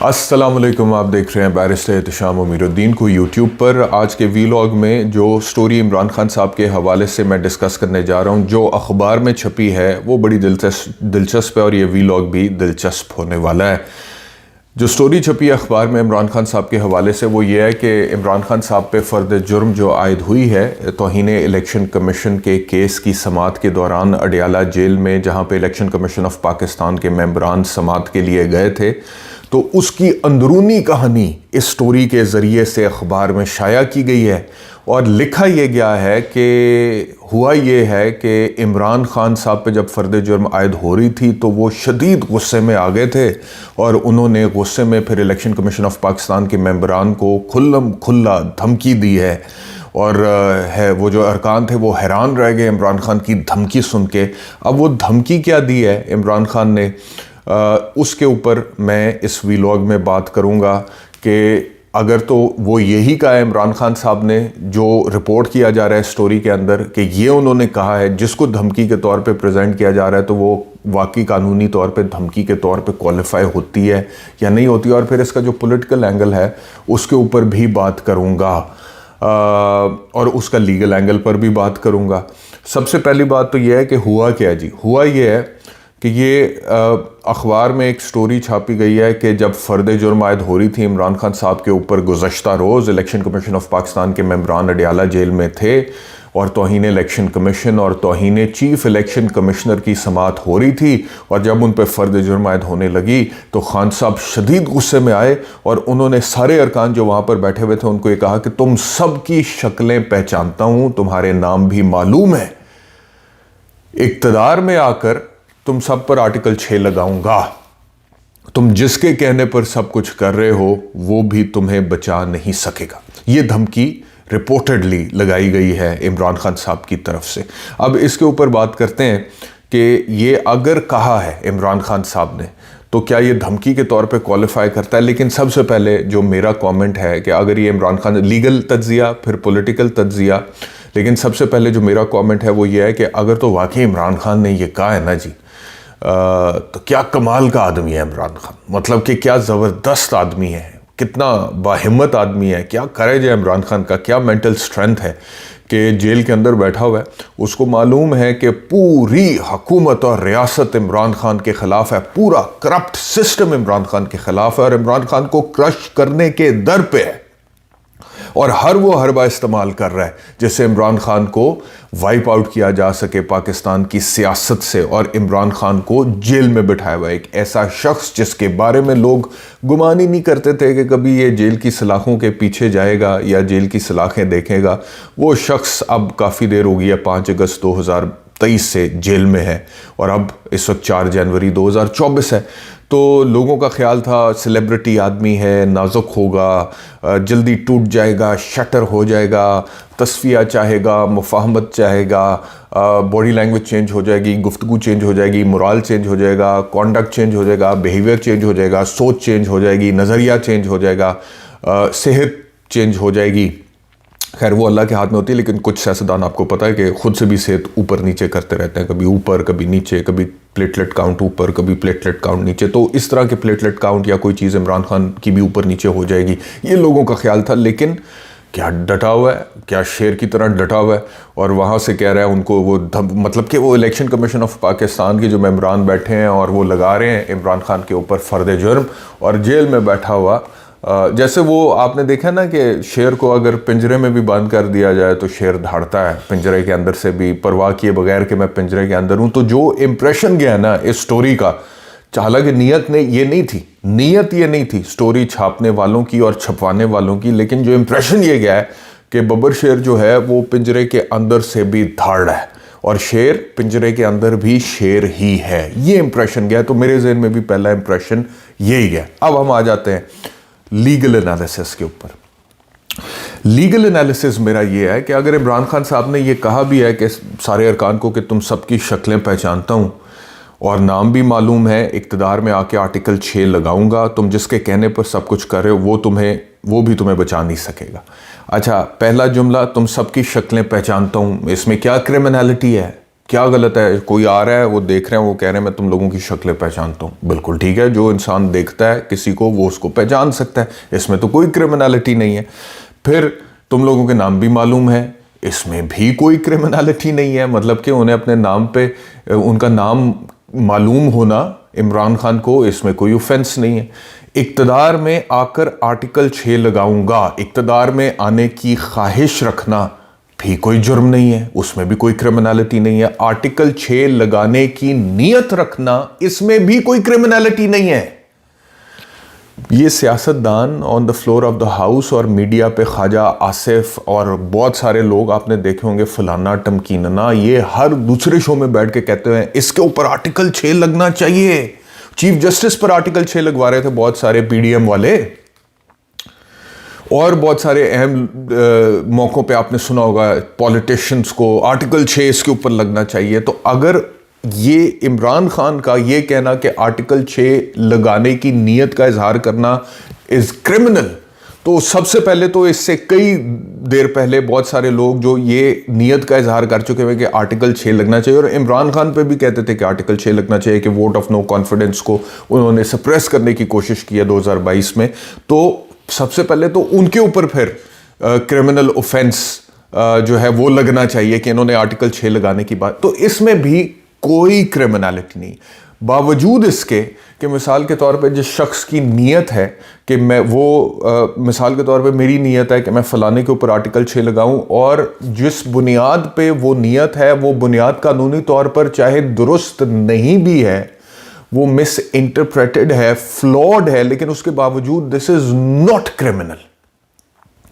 अस्सलाम वालेकुम। आप देख रहे हैं बैरिस्टर एहतशाम अमीरुद्दीन को यूट्यूब पर। आज के वीलॉग में जो स्टोरी इमरान खान साहब के हवाले से मैं डिस्कस करने जा रहा हूँ, जो अखबार में छपी है, वो बड़ी दिलचस्प है और ये वीलॉग भी दिलचस्प होने वाला है। जो स्टोरी छपी है अखबार में इमरान खान साहब के हवाले से वो ये है कि इमरान खान साहब पे फ़र्द जुर्म जो आयद हुई है तौहीन इलेक्शन कमीशन के केस की समाअत के दौरान अडियाला जेल में, जहाँ पे इलेक्शन कमीशन ऑफ पाकिस्तान के मेंबरान समाअत के लिए गए थे, तो उसकी अंदरूनी कहानी इस स्टोरी के ज़रिए से अखबार में शाया की गई है। और लिखा यह गया है कि हुआ ये है कि इमरान खान साहब पे जब फ़र्द जुर्म आयद हो रही थी तो वो शदीद गुस्से में आ गए थे और उन्होंने गुस्से में फिर इलेक्शन कमीशन ऑफ पाकिस्तान के मेंबरान को खुल्ला धमकी दी है। और वो जो अरकान थे वो हैरान रह गए इमरान खान की धमकी सुन के। अब वो धमकी क्या दी है इमरान खान ने, उसके ऊपर मैं इस वीलॉग में बात करूंगा कि अगर तो वो यही कहा है इमरान खान साहब ने, जो रिपोर्ट किया जा रहा है स्टोरी के अंदर कि ये उन्होंने कहा है, जिसको धमकी के तौर पे प्रेजेंट किया जा रहा है, तो वो वाकई कानूनी तौर पे धमकी के तौर पे क्वालिफाई होती है या नहीं होती। और फिर इसका जो पॉलिटिकल एंगल है उसके ऊपर भी बात करूँगा और उसका लीगल एंगल पर भी बात करूँगा। सबसे पहली बात तो यह है कि हुआ क्या जी। हुआ ये है कि ये अखबार में एक स्टोरी छापी गई है कि जब फ़र्द जुर्म आयद हो रही थी इमरान खान साहब के ऊपर, गुज़श्ता रोज़ इलेक्शन कमीशन ऑफ पाकिस्तान के मेंबरान अडियाला जेल में थे और तौहीन इलेक्शन कमीशन और तौहीन चीफ इलेक्शन कमिश्नर की समाअत हो रही थी। और जब उन पर फ़र्द जुर्म आयद होने लगी तो खान साहब शदीद गुस्से में आए और उन्होंने सारे अरकान जो वहाँ पर बैठे हुए थे उनको ये कहा कि तुम सब की शक्लें पहचानता हूँ, तुम्हारे नाम भी मालूम है, इक़्तिदार में आकर तुम सब पर आर्टिकल 6 लगाऊंगा, तुम जिसके कहने पर सब कुछ कर रहे हो वो भी तुम्हें बचा नहीं सकेगा। ये धमकी रिपोर्टेडली लगाई गई है इमरान खान साहब की तरफ से। अब इसके ऊपर बात करते हैं कि ये अगर कहा है इमरान खान साहब ने तो क्या ये धमकी के तौर पे क्वालिफाई करता है। लेकिन सबसे पहले जो मेरा कमेंट है कि अगर ये इमरान खान, लीगल तज्जिया फिर पॉलिटिकल तज्जिया, लेकिन सबसे पहले जो मेरा कमेंट है वो ये है कि अगर तो वाकई इमरान खान ने ये कहा है ना जी, तो क्या कमाल का आदमी है इमरान खान। मतलब कि क्या ज़बरदस्त आदमी है, कितना बाहिम्मत आदमी है, क्या करेज है इमरान खान का, क्या मेंटल स्ट्रेंथ है कि जेल के अंदर बैठा हुआ है। उसको मालूम है कि पूरी हुकूमत और रियासत इमरान खान के ख़िलाफ़ है, पूरा करप्ट सिस्टम इमरान खान के ख़िलाफ़ है और इमरान खान को क्रश करने के दर पे है और वो हरबा इस्तेमाल कर रहा है जिससे इमरान खान को वाइप आउट किया जा सके पाकिस्तान की सियासत से। और इमरान खान को जेल में बिठाया हुआ एक ऐसा शख्स जिसके बारे में लोग गुमान ही नहीं करते थे कि कभी ये जेल की सलाखों के पीछे जाएगा या जेल की सलाखें देखेगा, वो शख्स अब काफ़ी देर हो गई है, 5 अगस्त 2023 से जेल में है और अब इस वक्त 4 जनवरी 2024 है। तो लोगों का ख्याल था सेलिब्रिटी आदमी है, नाजुक होगा, जल्दी टूट जाएगा, शटर हो जाएगा, तस्फिया चाहेगा, मुफाहमत चाहेगा, बॉडी लैंग्वेज चेंज हो जाएगी, गुफ्तगू चेंज हो जाएगी, मोरल चेंज हो जाएगा, कॉन्डक्ट चेंज हो जाएगा, बिहेवियर चेंज हो जाएगा, सोच चेंज हो जाएगी, नज़रिया चेंज हो जाएगा, सेहत चेंज हो जाएगी। खैर वो अल्लाह के हाथ में होती है, लेकिन कुछ सियासतदान आपको पता है कि खुद से भी सेहत ऊपर नीचे करते रहते हैं, कभी ऊपर कभी नीचे, कभी प्लेटलेट काउंट ऊपर कभी प्लेटलेट काउंट नीचे। तो इस तरह के प्लेटलेट काउंट या कोई चीज़ इमरान खान की भी ऊपर नीचे हो जाएगी, ये लोगों का ख्याल था। लेकिन क्या डटा हुआ है, क्या शेर की तरह डटा हुआ है और वहाँ से कह रहा है उनको वो मतलब कि वो इलेक्शन कमीशन ऑफ पाकिस्तान के जो मेंबरान बैठे हैं और वो लगा रहे हैं इमरान खान के ऊपर फ़र्द जुर्म और जेल में बैठा हुआ, जैसे वो आपने देखा ना कि शेर को अगर पिंजरे में भी बंद कर दिया जाए तो शेर दहाड़ता है पिंजरे के अंदर से भी, परवाह किए बगैर कि मैं पिंजरे के अंदर हूँ। तो जो इम्प्रेशन गया ना इस स्टोरी का, हालांकि नीयत ये नहीं थी स्टोरी छापने वालों की और छपवाने वालों की, लेकिन जो इम्प्रेशन ये गया है कि बब्बर शेर जो है वो पिंजरे के अंदर से भी धाड़ रहा है और शेर पिंजरे के अंदर भी शेर ही है, ये इम्प्रेशन गया। तो मेरे जहन में भी पहला इम्प्रेशन यही गया। अब हम आ जाते हैं लीगल एनालिसिस के ऊपर। लीगल एनालिसिस मेरा ये है कि अगर इमरान खान साहब ने ये कहा भी है कि सारे अरकान को कि तुम सबकी शक्लें पहचानता हूँ और नाम भी मालूम है, इक़्तिदार में आके आर्टिकल 6 लगाऊंगा, तुम जिसके कहने पर सब कुछ कर रहे हो वो भी तुम्हें बचा नहीं सकेगा। अच्छा, पहला जुमला तुम सबकी शक्लें पहचानता हूँ, इसमें क्या क्रिमिनलिटी है, क्या गलत है? कोई आ रहा है, वो देख रहे हैं, वो कह रहे हैं मैं तुम लोगों की शक्लें पहचानता हूँ, बिल्कुल ठीक है। जो इंसान देखता है किसी को वो उसको पहचान सकता है, इसमें तो कोई क्रिमिनलिटी नहीं है। फिर तुम लोगों के नाम भी मालूम है, इसमें भी कोई क्रिमिनलिटी नहीं है। मतलब कि उन्हें अपने नाम पे उनका नाम मालूम होना इमरान खान को, इसमें कोई ऑफेंस नहीं है। इक्तदार में आकर आर्टिकल 6 लगाऊंगा, इक्तदार में आने की ख्वाहिश रखना भी कोई जुर्म नहीं है, उसमें भी कोई क्रिमिनलिटी नहीं है। आर्टिकल 6 लगाने की नीयत रखना, इसमें भी कोई क्रिमिनलिटी नहीं है। ये सियासतदान on the floor of the house और मीडिया पे ख्वाजा आसिफ और बहुत सारे लोग आपने देखे होंगे, फलाना टमकीनना, ये हर दूसरे शो में बैठ के कहते हैं इसके ऊपर आर्टिकल 6 लगना चाहिए। चीफ जस्टिस पर आर्टिकल 6 लगवा रहे थे बहुत सारे पीडीएम वाले, और बहुत सारे अहम मौक़ों पे आपने सुना होगा पॉलिटिशियंस को आर्टिकल 6 इसके ऊपर लगना चाहिए। तो अगर ये इमरान खान का ये कहना कि आर्टिकल 6 लगाने की नीयत का इजहार करना इज़ क्रिमिनल, तो सबसे पहले तो इससे कई देर पहले बहुत सारे लोग जो ये नीयत का इजहार कर चुके हैं कि आर्टिकल 6 लगना चाहिए, और इमरान खान पे भी कहते थे कि आर्टिकल 6 लगना चाहिए, कि वोट ऑफ नो कॉन्फिडेंस को उन्होंने सप्रेस करने की कोशिश की है 2022 में। तो सबसे पहले तो उनके ऊपर फिर क्रिमिनल ऑफेंस जो है वो लगना चाहिए कि इन्होंने आर्टिकल 6 लगाने की बात। तो इसमें भी कोई क्रिमिनलिटी नहीं, बावजूद इसके कि मिसाल के तौर पे जिस शख्स की नीयत है कि मैं वो मिसाल के तौर पे मेरी नीयत है कि मैं फलाने के ऊपर आर्टिकल 6 लगाऊं, और जिस बुनियाद पे वो नीयत है वो बुनियाद कानूनी तौर पर चाहे दुरुस्त नहीं भी है, वो मिस इंटरप्रेटेड है, फ्लॉड है, लेकिन उसके बावजूद दिस इज नॉट क्रिमिनल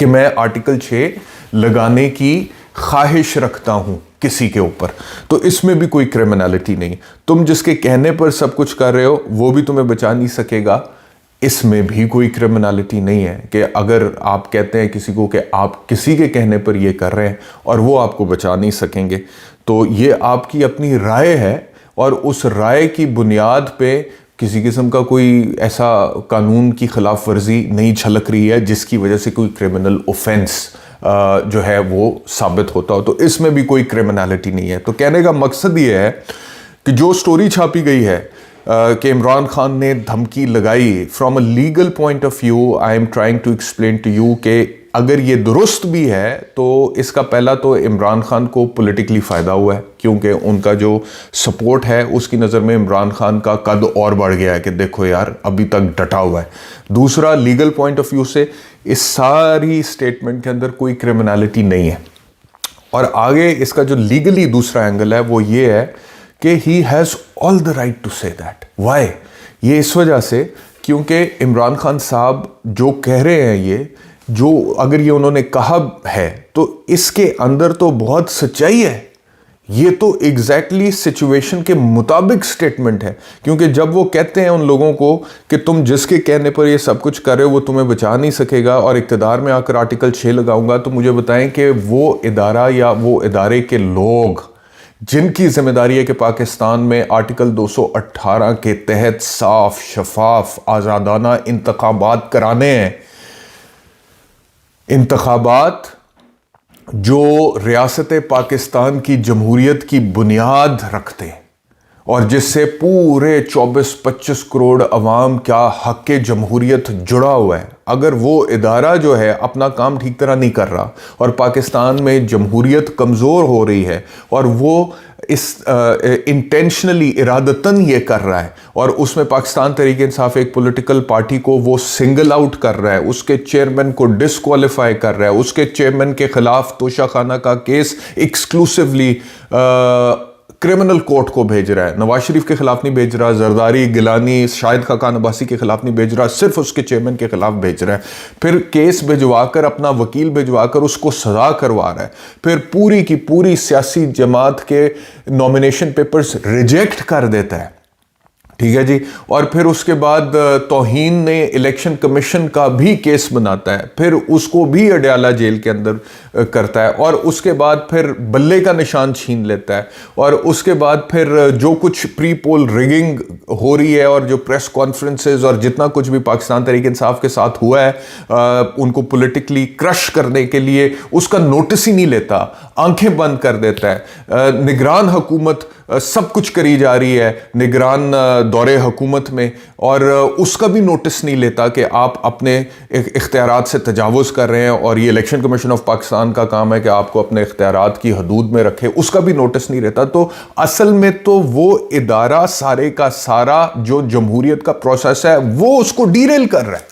कि मैं आर्टिकल 6 लगाने की ख्वाहिश रखता हूं किसी के ऊपर। तो इसमें भी कोई क्रिमिनलिटी नहीं। तुम जिसके कहने पर सब कुछ कर रहे हो वो भी तुम्हें बचा नहीं सकेगा, इसमें भी कोई क्रिमिनलिटी नहीं है कि अगर आप कहते हैं किसी को कि आप किसी के कहने पर ये कर रहे हैं और वो आपको बचा नहीं सकेंगे, तो ये आपकी अपनी राय है, और उस राय की बुनियाद पे किसी किस्म का कोई ऐसा कानून की खिलाफ वर्जी नहीं झलक रही है जिसकी वजह से कोई क्रिमिनल ऑफेंस जो है वो साबित होता हो। तो इसमें भी कोई क्रिमिनलिटी नहीं है। तो कहने का मकसद ये है कि जो स्टोरी छापी गई है कि इमरान खान ने धमकी लगाई, from a legal point of view I am trying to explain to you कि अगर ये दुरुस्त भी है तो इसका पहला तो इमरान खान को पॉलिटिकली फ़ायदा हुआ है, क्योंकि उनका जो सपोर्ट है उसकी नज़र में इमरान खान का कद और बढ़ गया है कि देखो यार अभी तक डटा हुआ है। दूसरा, लीगल पॉइंट ऑफ व्यू से इस सारी स्टेटमेंट के अंदर कोई क्रिमिनलिटी नहीं है। और आगे इसका जो लीगली दूसरा एंगल है वो ये है कि he has all the right to say that. Why? ये इस वजह से क्योंकि इमरान खान साहब जो कह रहे हैं, ये जो अगर ये उन्होंने कहा है तो इसके अंदर तो बहुत सच्चाई है। ये तो एग्जैक्टली सिचुएशन के मुताबिक स्टेटमेंट है, क्योंकि जब वो कहते हैं उन लोगों को कि तुम जिसके कहने पर ये सब कुछ कर रहे हो वो तुम्हें बचा नहीं सकेगा और इक़्तिदार में आकर आर्टिकल 6 लगाऊंगा, तो मुझे बताएं कि वो इदारा या वो इदारे के लोग जिनकी जिम्मेदारी है कि पाकिस्तान में आर्टिकल 218 के तहत साफ शफाफ आज़ादाना इंतखाबात कराने हैं, इंतखाबात जो रियासत पाकिस्तान की जमहूरियत की बुनियाद रखते और जिससे पूरे 24-25 करोड़ अवाम का हक़ जमहूरियत जुड़ा हुआ है, अगर वो इदारा जो है अपना काम ठीक तरह नहीं कर रहा और पाकिस्तान में जमहूरियत कमज़ोर हो रही है और वो इस इंटेंशनली इरादतन ये कर रहा है और उसमें पाकिस्तान तहरीक इंसाफ एक पॉलिटिकल पार्टी को वो सिंगल आउट कर रहा है, उसके चेयरमैन को डिस्क्वालीफाई कर रहा है, उसके चेयरमैन के खिलाफ तोशाखाना का केस एक्सक्लूसिवली क्रिमिनल कोर्ट को भेज रहा है, नवाज शरीफ के खिलाफ नहीं भेज रहा, जरदारी, गिलानी, शाहिद खाकान अब्बासी के खिलाफ नहीं भेज रहा, सिर्फ उसके चेयरमैन के खिलाफ भेज रहा है। फिर केस भिजवाकर अपना वकील भिजवाकर उसको सजा करवा रहा है। फिर पूरी की पूरी सियासी जमात के नॉमिनेशन पेपर्स रिजेक्ट कर देता है, ठीक है जी। और फिर उसके बाद तौहीन ने इलेक्शन कमीशन का भी केस बनाता है, फिर उसको भी अडयाला जेल के अंदर करता है और उसके बाद फिर बल्ले का निशान छीन लेता है और उसके बाद फिर जो कुछ प्री पोल रिगिंग हो रही है और जो प्रेस कॉन्फ्रेंसेस और जितना कुछ भी पाकिस्तान तहरीक इंसाफ के साथ हुआ है उनको पॉलिटिकली क्रश करने के लिए, उसका नोटिस ही नहीं लेता। आंखें बंद कर देता है। निगरान हुकूमत सब कुछ करी जा रही है निगरान दौरे हुकूमत में, और उसका भी नोटिस नहीं लेता कि आप अपने इख्तियारात से तजावुज़ कर रहे हैं, और ये इलेक्शन कमीशन ऑफ पाकिस्तान का काम है कि आपको अपने इख्तियारात की हदूद में रखे, उसका भी नोटिस नहीं रहता। तो असल में तो वो इदारा सारे का सारा जो जमहूरियत का प्रोसेस है वो उसको डीरेल कर रहा है,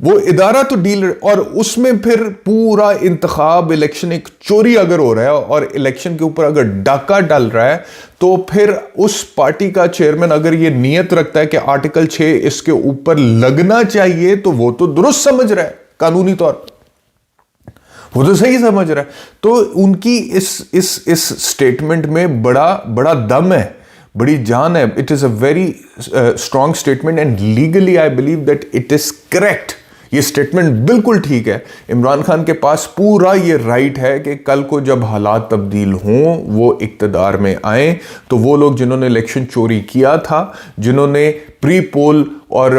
वो इदारा तो डील, और उसमें फिर पूरा इंतखाब इलेक्शन एक चोरी अगर हो रहा है और इलेक्शन के ऊपर अगर डाका डाल रहा है, तो फिर उस पार्टी का चेयरमैन अगर ये नियत रखता है कि आर्टिकल 6 इसके ऊपर लगना चाहिए, तो वो तो दुरुस्त समझ रहा है कानूनी तौर पर, वो तो सही समझ रहा है। तो उनकी इस स्टेटमेंट में बड़ा दम है, बड़ी जान है। It is a very strong statement and legally I believe that it is correct. ये स्टेटमेंट बिल्कुल ठीक है। इमरान खान के पास पूरा ये राइट है कि कल को जब हालात तब्दील हों, वो इक्तदार में आए, तो वो लोग जिन्होंने इलेक्शन चोरी किया था, जिन्होंने प्री पोल और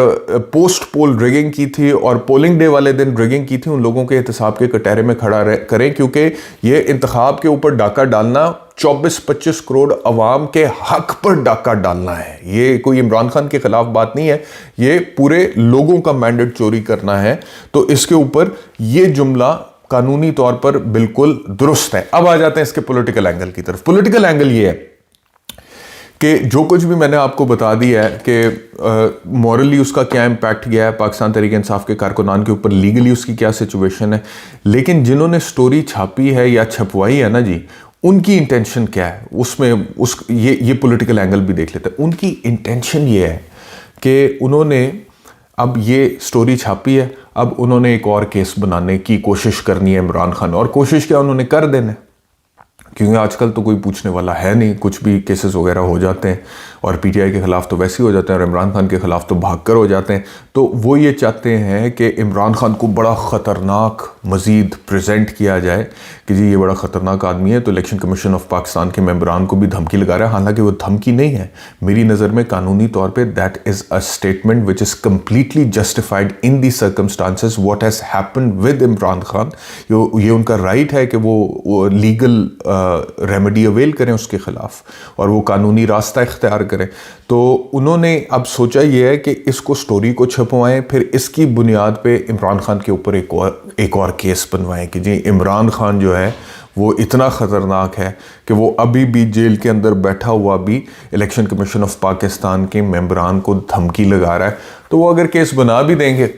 पोस्ट पोल रिगिंग की थी और पोलिंग डे वाले दिन रिगिंग की थी, उन लोगों के एहतसाब के कटहरे में खड़ा करें, क्योंकि ये इंतखाब के ऊपर डाका डालना 24-25 करोड़ अवाम के हक पर डाका डालना है। ये कोई इमरान खान के खिलाफ बात नहीं है, ये पूरे लोगों का मैंडेट चोरी करना है। तो इसके ऊपर ये जुमला कानूनी तौर पर बिल्कुल दुरुस्त है। अब आ जाते हैं इसके पॉलिटिकल एंगल की तरफ। पॉलिटिकल एंगल ये है कि जो कुछ भी मैंने आपको बता दिया है कि मॉरली उसका क्या इम्पैक्ट गया है पाकिस्तान तहरीक इंसाफ के कारकुनान के ऊपर, लीगली उसकी क्या सिचुएशन है, लेकिन जिन्होंने स्टोरी छापी है या छपवाई है ना जी, उनकी इंटेंशन क्या है, उसमें ये पॉलिटिकल एंगल भी देख लेते हैं। उनकी इंटेंशन ये है कि उन्होंने अब ये स्टोरी छापी है, अब उन्होंने एक और केस बनाने की कोशिश करनी है इमरान खान, और कोशिश क्या उन्होंने कर देना है, क्योंकि आजकल तो कोई पूछने वाला है नहीं, कुछ भी केसेस वगैरह हो जाते हैं, और पीटीआई के खिलाफ तो वैसे ही हो जाते हैं और इमरान खान के खिलाफ तो भागकर हो जाते हैं। तो वो ये चाहते हैं कि इमरान खान को बड़ा ख़तरनाक मज़ीद प्रेजेंट किया जाए कि जी ये बड़ा ख़तरनाक आदमी है, तो इलेक्शन कमीशन ऑफ पाकिस्तान के मेंबरान को भी धमकी लगा रहा है। हालांकि वो धमकी नहीं है मेरी नज़र में, कानूनी तौर पर that is a statement which is completely justified in the circumstances what has happened with Imran Khan. ये उनका राइट है कि वो लीगल रेमेडी अवेल करें उसके खिलाफ, और वो कानूनी रास्ता इख्तियार करें। तो उन्होंने अब सोचा ये है कि इसको स्टोरी को छपवाएं, फिर इसकी बुनियाद पे इमरान खान के ऊपर एक और केस बनवाएं कि जी इमरान खान जो है वो इतना ख़तरनाक है कि वो अभी भी जेल के अंदर बैठा हुआ भी इलेक्शन कमीशन ऑफ पाकिस्तान के मेंबरान को धमकी लगा रहा है। तो वो अगर केस बना भी देंगे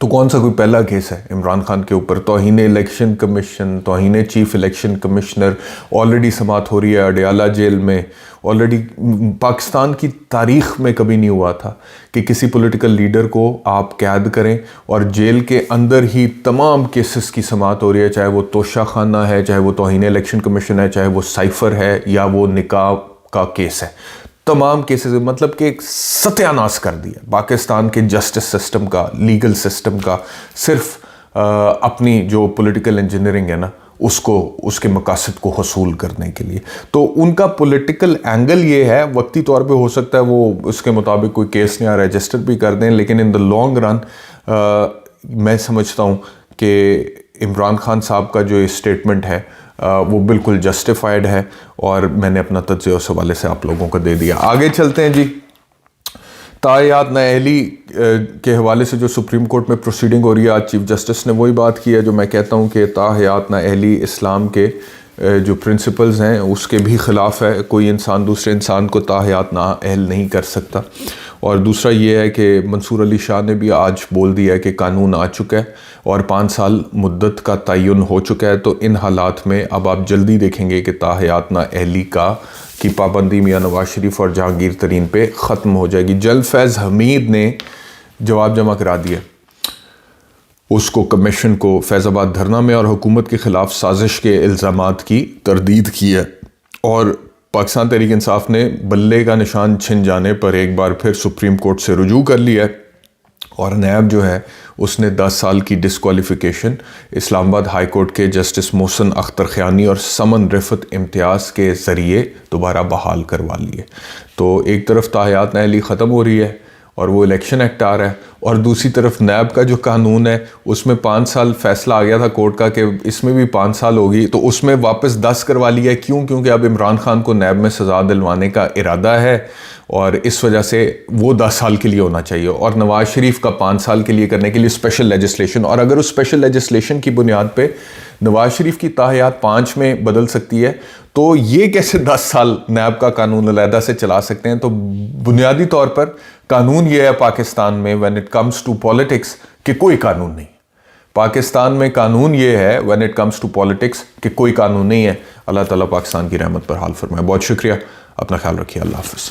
तो कौन सा कोई पहला केस है इमरान खान के ऊपर? तौहीन इलेक्शन कमीशन, तौहीन चीफ इलेक्शन कमिश्नर, ऑलरेडी समात हो रही है अडयाला जेल में। ऑलरेडी पाकिस्तान की तारीख में कभी नहीं हुआ था कि किसी पॉलिटिकल लीडर को आप कैद करें और जेल के अंदर ही तमाम केसेस की समात हो रही है, चाहे वो तोशा खाना है, चाहे वो तौहीन इलेक्शन कमीशन है, चाहे वो साइफर है, या वो निकाह का केस है। तमाम केसेस मतलब कि एक सत्यानाश कर दिया पाकिस्तान के जस्टिस सिस्टम का, लीगल सिस्टम का, सिर्फ अपनी जो पॉलिटिकल इंजीनियरिंग है ना उसको, उसके मकासद को हसूल करने के लिए। तो उनका पॉलिटिकल एंगल ये है, वक्ती तौर पे हो सकता है वो उसके मुताबिक कोई केस नहीं आ रजिस्टर भी कर दें, लेकिन इन द लॉन्ग रन मैं समझता हूँ कि इमरान खान साहब का जो स्टेटमेंट है वो बिल्कुल जस्टिफाइड है, और मैंने अपना तज्ज़िया उस हवाले से आप लोगों को दे दिया। आगे चलते हैं जी। तायात नाअहली के हवाले से जो सुप्रीम कोर्ट में प्रोसीडिंग हो रही है, आज चीफ जस्टिस ने वही बात की है जो मैं कहता हूँ कि तायात नाअहली इस्लाम के जो प्रिंसिपल्स हैं उसके भी ख़िलाफ़ है। कोई इंसान दूसरे इंसान को तायात नाअहल नहीं कर सकता। और दूसरा ये है कि मंसूर अली शाह ने भी आज बोल दिया है कि कानून आ चुका है और 5 साल मुद्दत का तयन हो चुका है। तो इन हालात में अब आप जल्दी देखेंगे कि ताहयात नाअहली की पाबंदी मियां नवाज शरीफ और जहांगीर तरीन पे ख़त्म हो जाएगी। जल्द फैज़ हमीद ने जवाब जमा करा दिया, उसको कमीशन को फैज़ाबाद धरना में और हुकूमत के ख़िलाफ़ साजिश के इल्ज़ामात की तरदीद की है। और पाकिस्तान तहरीक इंसाफ ने बल्ले का निशान छिन जाने पर एक बार फिर सुप्रीम कोर्ट से रुजू कर लिया है, और नैब जो है उसने 10 साल की डिस्क्वालिफिकेशन इस्लामाबाद हाई कोर्ट के जस्टिस मोहसिन अख्तर ख़यानी और समन रिफत इम्तियाज़ के ज़रिए दोबारा बहाल करवा लिए। तो एक तरफ ताहयात नाअहली ख़त्म हो रही है और वो इलेक्शन एक्ट आ रहा है, और दूसरी तरफ नैब का जो कानून है उसमें 5 साल फैसला आ गया था कोर्ट का कि इसमें भी 5 साल होगी, तो उसमें वापस 10 करवा लिया है। क्यों? क्योंकि अब इमरान खान को नैब में सज़ा दिलवाने का इरादा है और इस वजह से वो 10 साल के लिए होना चाहिए, और नवाज शरीफ का 5 साल के लिए करने के लिए स्पेशल लेजिस्लेशन। और अगर उस स्पेशल लेजिस्लेशन की बुनियाद पे नवाज शरीफ की ताहयात 5 में बदल सकती है, तो ये कैसे 10 साल नैब का कानून अलहदा से चला सकते हैं? तो बुनियादी तौर पर कानून ये है पाकिस्तान में when it comes to politics कि कोई कानून नहीं। पाकिस्तान में कानून ये है when it comes to politics कि कोई कानून नहीं है। अल्लाह ताला पाकिस्तान की रहमत पर हाल फरमाए। बहुत शुक्रिया, अपना ख्याल रखिए, अल्लाह हाफ़िज़।